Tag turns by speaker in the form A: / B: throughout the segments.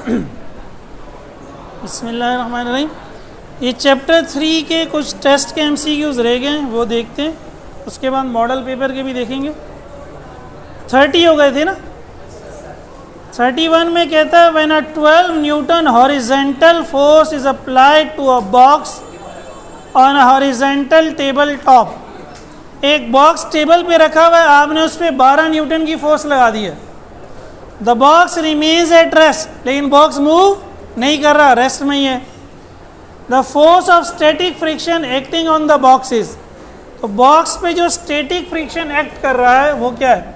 A: बिस्मिल्लाहिर्रहमानिर्रहीम। ये चैप्टर 3 के कुछ टेस्ट के MCQs रह गए हैं, वो देखते हैं। उसके बाद मॉडल पेपर के भी देखेंगे। 30 हो गए थे ना। 31 में कहता है when a 12 newton horizontal force is applied to a box on a horizontal table top. एक बॉक्स टेबल पे रखा हुआ है, आपने उस पर 12 न्यूटन की फोर्स लगा दी है। The box remains at rest, लेकिन बॉक्स मूव नहीं कर रहा, रेस्ट में ही है। The force of static friction acting on the box is, तो बॉक्स पे जो स्टैटिक फ्रिक्शन एक्ट कर रहा है वो क्या है?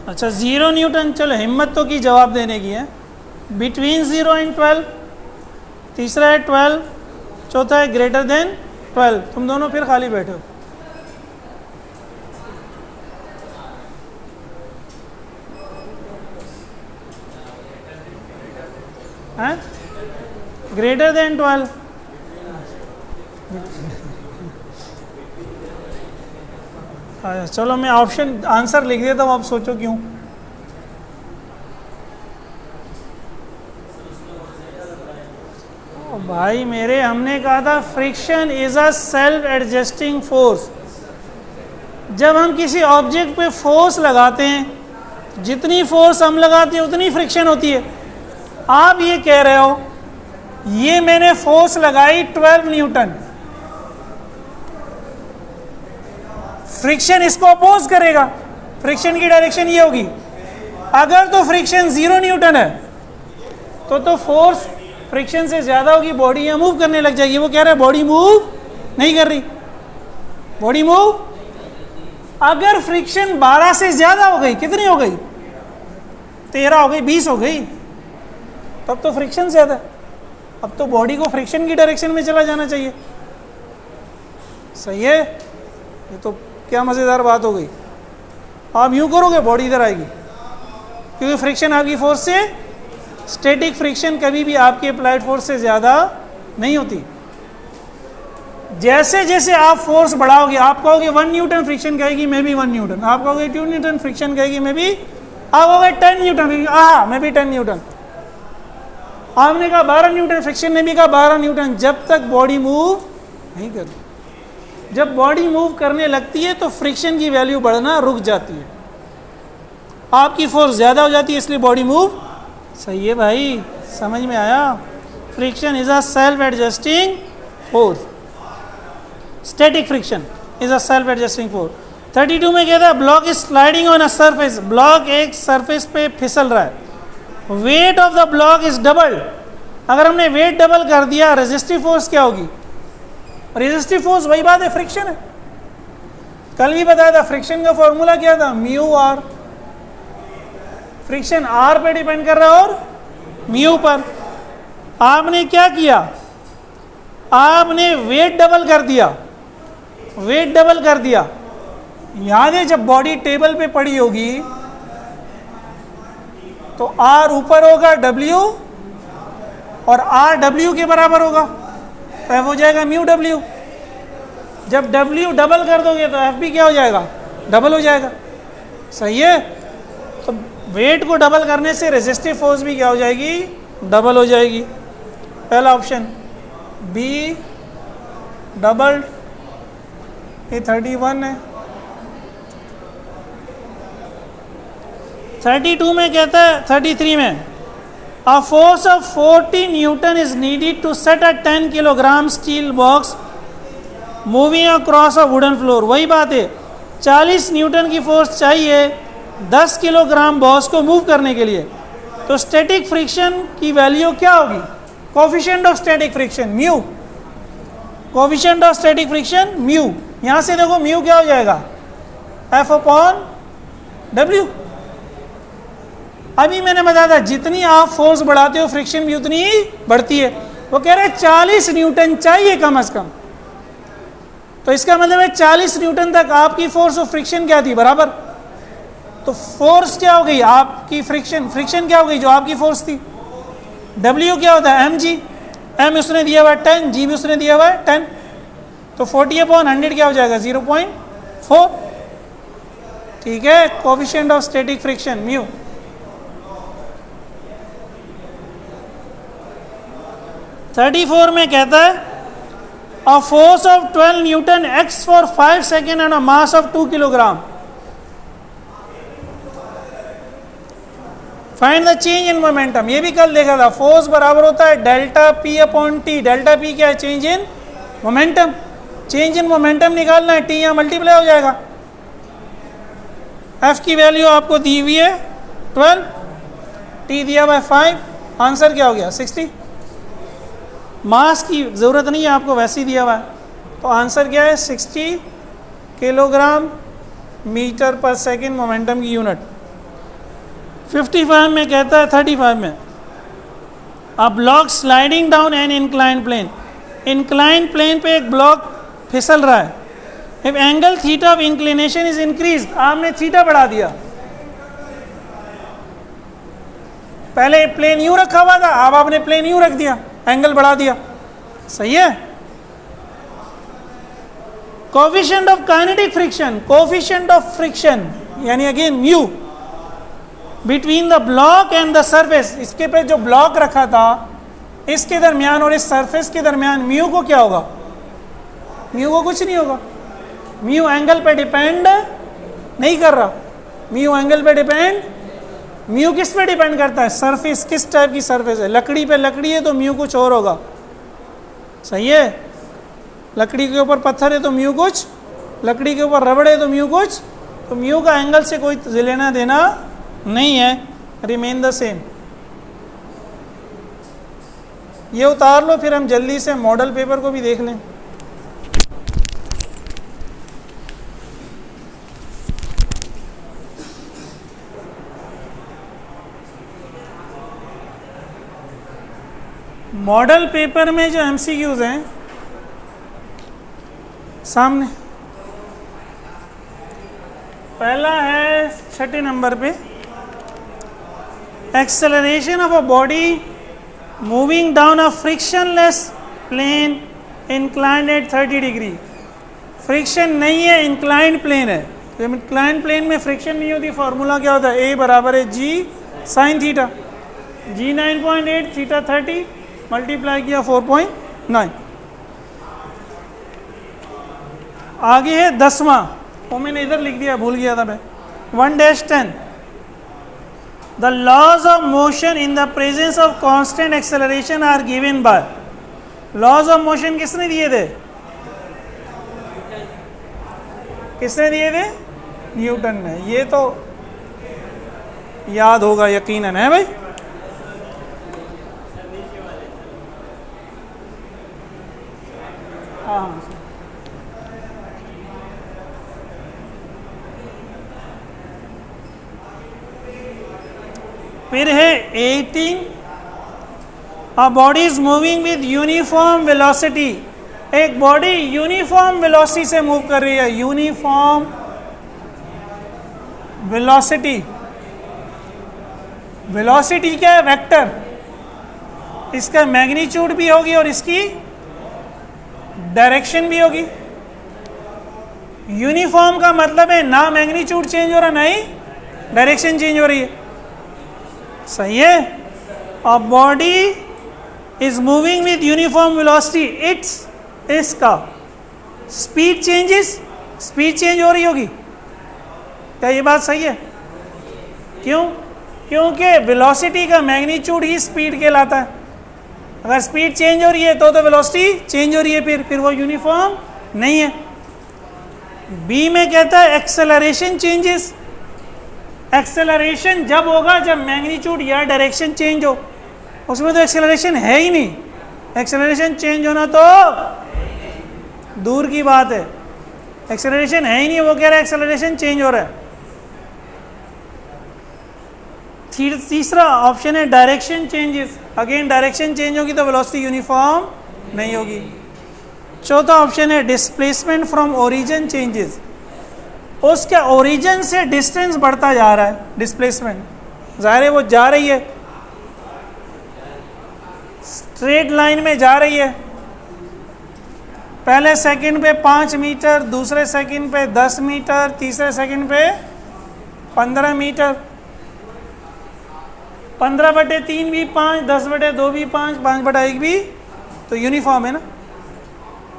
A: अच्छा 0 न्यूटन। चलो हिम्मत तो की जवाब देने की है। बिटवीन 0 एंड 12, तीसरा है 12, चौथा है ग्रेटर देन 12। तुम दोनों फिर खाली बैठे हो। हैं? Greater than 12। चलो मैं ऑप्शन आंसर लिख देता हूँ, आप सोचो क्यों। भाई मेरे, हमने कहा था friction is a self adjusting force. जब हम किसी ऑब्जेक्ट पे फोर्स लगाते हैं, जितनी फोर्स हम लगाते हैं उतनी फ्रिक्शन होती है। आप ये कह रहे हो ये मैंने फोर्स लगाई 12 न्यूटन, फ्रिक्शन इसको अपोज करेगा, फ्रिक्शन की डायरेक्शन ये होगी। अगर तो फ्रिक्शन 0 न्यूटन है तो फोर्स फ्रिक्शन से ज़्यादा होगी, बॉडी यहाँ मूव करने लग जाएगी। वो कह रहा है बॉडी मूव नहीं कर रही, बॉडी मूव। अगर फ्रिक्शन 12 से ज़्यादा हो गई, कितनी हो गई? 13 हो गई, 20 हो गई, तब तो फ्रिक्शन ज़्यादा है। अब तो बॉडी को फ्रिक्शन की डायरेक्शन में चला जाना चाहिए। सही है? ये तो क्या मज़ेदार बात हो गई। आप यूँ करोगे बॉडी इधर आएगी, क्योंकि फ्रिक्शन आपकी फोर्स से, स्टैटिक फ्रिक्शन कभी भी आपकी अप्लाइड फोर्स से ज़्यादा नहीं होती। जैसे जैसे आप फोर्स बढ़ाओगे, आप कहोगे 1 न्यूटन, फ्रिक्शन कहेगी मैं भी 1 न्यूटन। आप कहोगे 2 न्यूटन, फ्रिक्शन कहेगी मैं भी। आप कहोगे 10 न्यूटन, हाँ मैं भी 10 न्यूटन। आपने कहा 12 न्यूटन, फ्रिक्शन ने भी कहा 12 न्यूटन। जब तक बॉडी मूव नहीं करती, जब बॉडी मूव करने लगती है तो फ्रिक्शन की वैल्यू बढ़ना रुक जाती है, आपकी फोर्स ज़्यादा हो जाती है, इसलिए बॉडी मूव। सही है भाई, समझ में आया? Friction is a self adjusting force, static friction is a self adjusting force. 32 में कहता है block is sliding on a surface, block एक सरफेस पे फिसल रहा है। Weight of the block is double, अगर हमने वेट डबल कर दिया, रेजिस्टिव फोर्स क्या होगी? रेजिस्टिव फोर्स वही बात है, फ्रिक्शन है। कल भी बताया था फ्रिक्शन का फॉर्मूला क्या था? Mu R. फ्रिक्शन आर पे डिपेंड कर रहा है और म्यू पर। आपने क्या किया? आपने वेट डबल कर दिया, वेट डबल कर दिया। याद है जब बॉडी टेबल पे पड़ी होगी तो आर ऊपर होगा डब्ल्यू, और आर डब्ल्यू के बराबर होगा, तो एफ हो जाएगा म्यू डब्ल्यू। जब डब्ल्यू डबल कर दोगे तो एफ भी क्या हो जाएगा? डबल हो जाएगा। सही है? तो वेट को डबल करने से रेजिस्टिव फोर्स भी क्या हो जाएगी? डबल हो जाएगी। पहला ऑप्शन बी डबल। ये 31 है। 32 में कहता है, 33 में a force of 40 newton is needed to set a 10 kilogram steel box moving across a wooden floor. वही बात है, 40 न्यूटन की फोर्स चाहिए 10 किलोग्राम बॉक्स को मूव करने के लिए। तो स्टैटिक फ्रिक्शन की वैल्यू क्या होगी? Coefficient of static friction mu, coefficient of static friction mu. यहाँ से देखो म्यू क्या हो जाएगा? F upon W. अभी मैंने बताया था जितनी आप फोर्स बढ़ाते हो फ्रिक्शन भी उतनी ही बढ़ती है। वो कह रहे हैं 40 न्यूटन चाहिए कम से कम, तो इसका मतलब है 40 न्यूटन तक आपकी फोर्स और फ्रिक्शन क्या थी? बराबर। तो फोर्स क्या हो गई आपकी? फ्रिक्शन, फ्रिक्शन क्या हो गई जो आपकी फोर्स थी? डब्ल्यू क्या होता है? M G. एम उसने दिया हुआ है 10, जी भी उसने दिया हुआ है 10, तो 40/100 क्या हो जाएगा? 0.4। ठीक है, coefficient of static friction mu. Thirty four में कहता है अ force of 12 Newton x for 5 second and a mass of 2 kilogram, find the change in momentum. ये भी कल देखा था, फोर्स बराबर होता है delta P upon T. Delta P क्या है? Change in momentum. Change in momentum निकालना है, टी यहाँ मल्टीप्लाई हो जाएगा। एफ की वैल्यू आपको दी हुई है 12, टी दिया हुआ है 5, आंसर क्या हो गया 60। मास की ज़रूरत नहीं है आपको, वैसे ही दिया हुआ है, तो आंसर क्या है 60 किलोग्राम मीटर पर सेकेंड मोमेंटम की यूनिट। 55 में कहता है 35 में a block sliding down an incline plane. Incline plane पे एक ब्लॉक फिसल रहा है। If angle theta of inclination is increase, आपने थीटा बढ़ा दिया। पहले प्लेन यूं रखा हुआ था, अब आपने प्लेन यूं रख दिया, एंगल बढ़ा दिया। सही है। Coefficient of kinetic friction, coefficient of friction यानी again mu between the block and the surface. इसके पे जो ब्लॉक रखा था इसके दरमियान और इस सरफेस के दरमियान म्यू को क्या होगा? म्यू को कुछ नहीं होगा। म्यू एंगल पे डिपेंड नहीं कर रहा। म्यू एंगल पे डिपेंड, म्यू किस पे डिपेंड करता है? सरफेस किस टाइप की सरफेस है। लकड़ी पे लकड़ी है तो म्यू कुछ और होगा। सही है। लकड़ी के ऊपर पत्थर है तो म्यू कुछ, लकड़ी के ऊपर रबड़ है तो म्यू कुछ। तो म्यू का एंगल से कोई लेना देना नहीं है, रिमेन द सेम। ये उतार लो, फिर हम जल्दी से मॉडल पेपर को भी देख लें। मॉडल पेपर में जो एमसीक्यूज हैं सामने, पहला है 6 नंबर पे, acceleration of a body moving down a frictionless plane inclined at 30 degree. Friction नहीं है, इंक्लाइंड प्लेन है। तो इंक्लाइंड प्लेन में फ्रिक्शन नहीं होती। फॉर्मूला क्या होता है? ए बराबर है जी साइन थीटा। जी 9.8, थीटा 30, मल्टीप्लाई किया 4.9। आगे है 10वां, वो मैंने इधर लिख दिया, भूल गया था मैं। 1-10 the laws of motion in the presence of constant acceleration are given by. Laws of motion किसने दिए थे? किसने दिए थे? न्यूटन ने। ये तो याद होगा यकीनन, है भाई। हाँ, फिर है 18 a body is moving with uniform velocity. एक बॉडी यूनिफॉर्म वेलोसिटी से मूव कर रही है। यूनिफॉर्म वेलोसिटी, वेलोसिटी क्या है? वेक्टर। इसका मैग्नीट्यूड भी होगी और इसकी डायरेक्शन भी होगी। यूनिफॉर्म का मतलब है ना मैग्नीट्यूड चेंज हो रहा, ना ही डायरेक्शन चेंज हो रही है। सही है। A body is moving with uniform velocity, it's, इसका स्पीड चेंजेस, स्पीड चेंज हो रही होगी। क्या ये बात सही है? क्यों? क्योंकि वेलोसिटी का मैग्नीट्यूड ही स्पीड कहलाता है। अगर स्पीड चेंज हो रही है तो वेलोसिटी चेंज हो रही है, फिर वो यूनिफॉर्म नहीं है। बी में कहता है एक्सेलरेशन चेंजेस। एक्सेलरेशन जब होगा जब मैग्नीट्यूड या डायरेक्शन चेंज हो। उसमें तो एक्सेलरेशन है ही नहीं। एक्सेलरेशन चेंज होना तो दूर की बात है। एक्सेलरेशन है ही नहीं, वो कह रहा है एक्सेलरेशन चेंज हो रहा है। तीसरा ऑप्शन है direction changes. Again direction change होगी तो वेलोसिटी यूनिफॉर्म नहीं होगी। चौथा ऑप्शन है डिस्प्लेसमेंट फ्रॉम ओरिजिन चेंजेस। उसके ओरिजिन से डिस्टेंस बढ़ता जा रहा है, डिस्प्लेसमेंट। जाहिर है वो जा रही है, स्ट्रेट लाइन में जा रही है। पहले सेकंड पे 5 मीटर, दूसरे सेकंड पे 10 मीटर, तीसरे सेकंड पे 15 मीटर, 15/3 भी 5, 10/2 भी 5, 5/1 भी, तो यूनिफॉर्म है ना,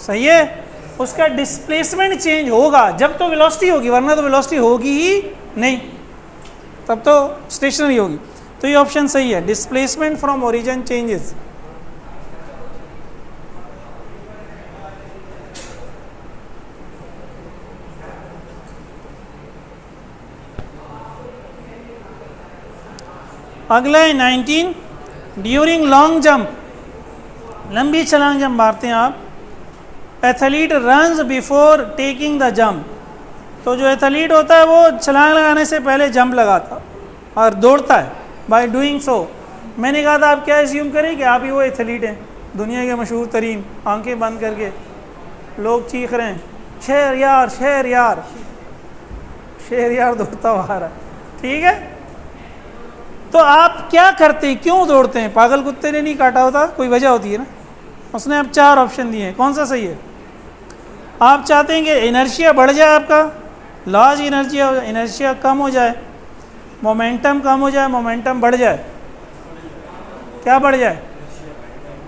A: सही है। उसका डिस्प्लेसमेंट चेंज होगा जब तो वेलोसिटी होगी, वरना तो वेलोसिटी होगी ही नहीं, तब तो स्टेशनरी होगी। तो ये ऑप्शन सही है, डिस्प्लेसमेंट फ्रॉम ओरिजिन चेंजेस। अगला है 19, ड्यूरिंग लॉन्ग जंप, लंबी छलांग जब मारते हैं आप, athlete runs before taking the jump, तो जो एथलीट होता है वो छलांग लगाने से पहले जंप लगाता और दौड़ता है। बाय डूइंग सो, मैंने कहा था आप क्या एज्यूम करें कि आप ही वो एथलीट हैं, दुनिया के मशहूर तरीन, आंखें बंद करके लोग चीख रहे हैं शेर यार शेर यार, शेर यार दौड़ता हुआ आ रहा है, ठीक है। तो आप क्या करते हैं, क्यों दौड़ते हैं? पागल कुत्ते ने नहीं काटा होता, कोई वजह होती है ना। उसने अब 4 ऑप्शन दिए हैं, कौन सा सही है? आप चाहते हैं कि इनर्शिया बढ़ जाए, आपका लार्ज इनर्शिया कम हो जाए, मोमेंटम कम हो जाए, मोमेंटम बढ़ जाए, क्या बढ़ जाए?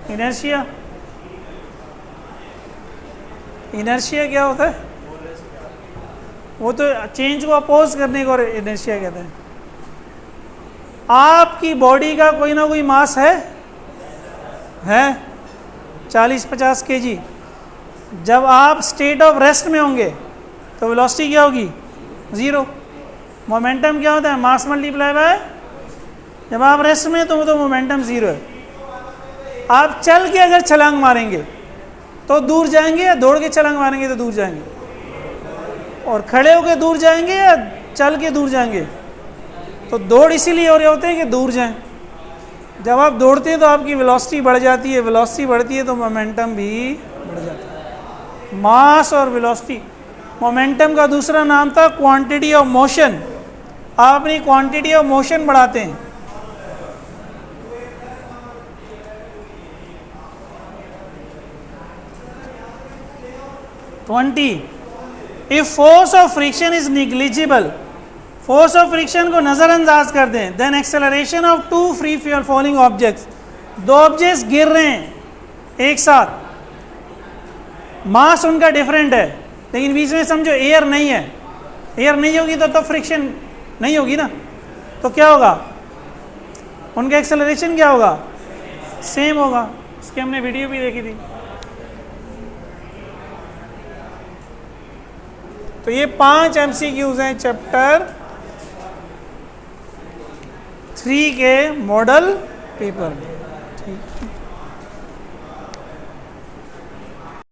A: इनर्शिया। इनर्शिया क्या होता है? वो तो चेंज को अपोज करने को इनर्शिया कहते हैं। आपकी बॉडी का कोई ना कोई मास है 40-50 केजी। जब आप स्टेट ऑफ रेस्ट में होंगे तो वेलोसिटी क्या होगी? 0। मोमेंटम क्या होता है? मास मल्टीप्लाई बाय, जब आप रेस्ट में तो मोमेंटम 0 है। आप चल के अगर छलांग मारेंगे तो दूर जाएंगे, या दौड़ के छलांग मारेंगे तो दूर जाएंगे, और खड़े होकर दूर जाएंगे या चल के दूर जाएंगे? तो दौड़ इसीलिए हो रहे होते हैं कि दूर जाएं। जब आप दौड़ते हैं तो आपकी वेलोसिटी बढ़ जाती है, वेलोसिटी बढ़ती है तो मोमेंटम भी बढ़ जाता है। मास और वेलोसिटी, मोमेंटम का दूसरा नाम था क्वांटिटी ऑफ मोशन। आप अपनी क्वांटिटी ऑफ मोशन बढ़ाते हैं। If force of friction is negligible, force of friction को नजरअंदाज कर दें, then acceleration of 2 free falling objects, 2 objects गिर रहे हैं एक साथ, मास उनका डिफरेंट है, लेकिन बीच में समझो एयर नहीं है, एयर नहीं होगी तो फ्रिक्शन नहीं होगी ना, तो क्या होगा? उनका एक्सेलरेशन क्या होगा? सेम होगा। इसकी हमने वीडियो भी देखी थी। तो ये 5 MCQs हैं चैप्टर 3 के मॉडल पेपर में, ठीक।